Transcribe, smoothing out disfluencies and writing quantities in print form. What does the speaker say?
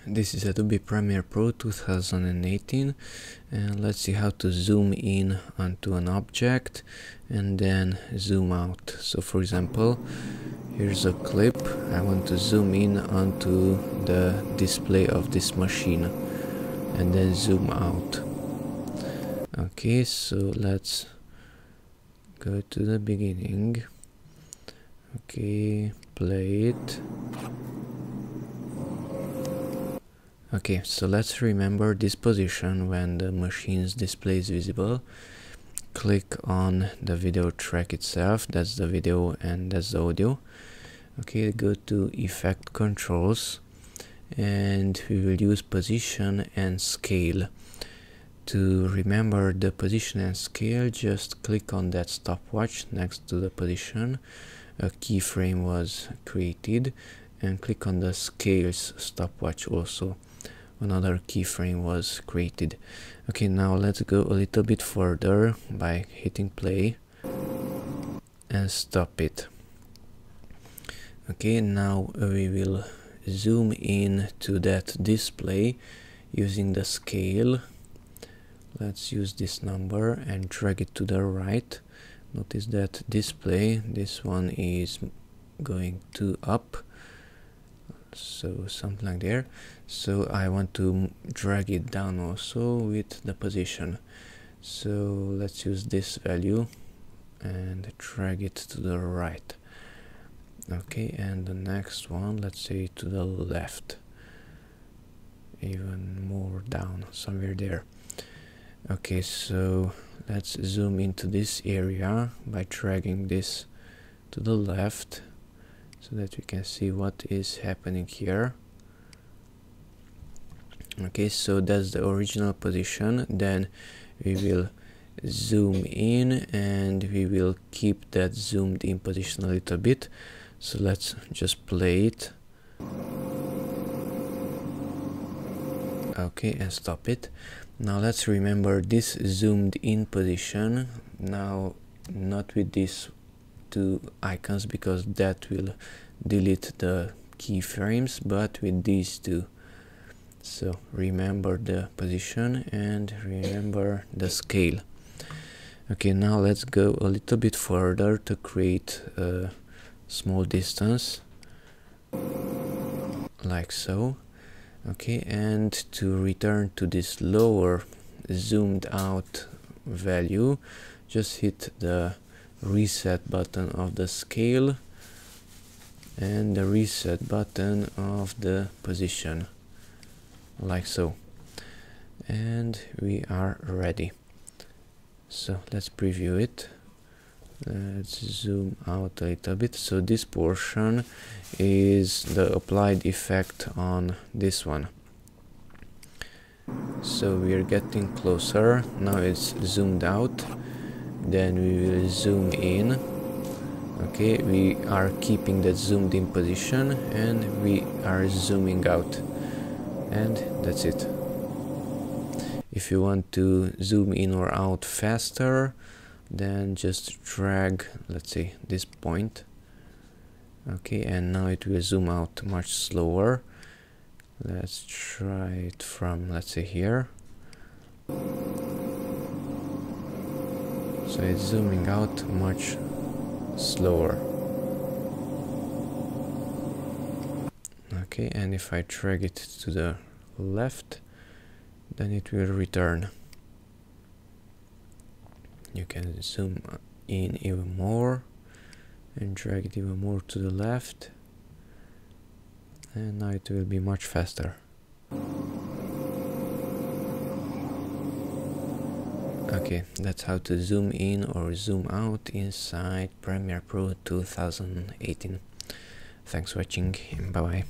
This is Adobe Premiere Pro 2018, and let's see how to zoom in onto an object and then zoom out. So for example, here's a clip. I want to zoom in onto the display of this machine and then zoom out. Okay, so let's go to the beginning. Okay, play it. Okay, so let's remember this position when the machine's display is visible. Click on the video track itself, that's the video and that's the audio. Okay, go to Effect Controls and we will use Position and Scale. To remember the position and scale, just click on that stopwatch next to the position. A keyframe was created, and click on the scales stopwatch also. Another keyframe was created. Okay, now let's go a little bit further by hitting play and stop it. Okay, now we will zoom in to that display using the scale. Let's use this number and drag it to the right. Notice that display, this one is going to up, so something like there. So I want to drag it down also with the position. So let's use this value and drag it to the right. Okay, and the next one, let's say to the left, even more down, somewhere there. Okay, so let's zoom into this area by dragging this to the left so that we can see what is happening here. Okay, so that's the original position. Then we will zoom in and we will keep that zoomed in position a little bit. So let's just play it. Okay, and stop it. Now let's remember this zoomed in position, now not with these two icons because that will delete the keyframes, but with these two. So remember the position and remember the scale. Okay, now let's go a little bit further to create a small distance, like so. Okay, and to return to this lower zoomed out value, just hit the reset button of the scale and the reset button of the position, like so. And we are ready. So let's preview it. Let's zoom out a little bit. So this portion is the applied effect on this one. So we are getting closer. Now it's zoomed out. Then we will zoom in. Okay, we are keeping that zoomed in position and we are zooming out. And that's it. If you want to zoom in or out faster, then just drag, let's say, this point. Okay, and now it will zoom out much slower. Let's try it from, let's say, here. So it's zooming out much slower. Okay, and if I drag it to the left, then it will return. You can zoom in even more and drag it even more to the left, and now it will be much faster. Okay, that's how to zoom in or zoom out inside Premiere Pro 2018. Thanks for watching, bye bye.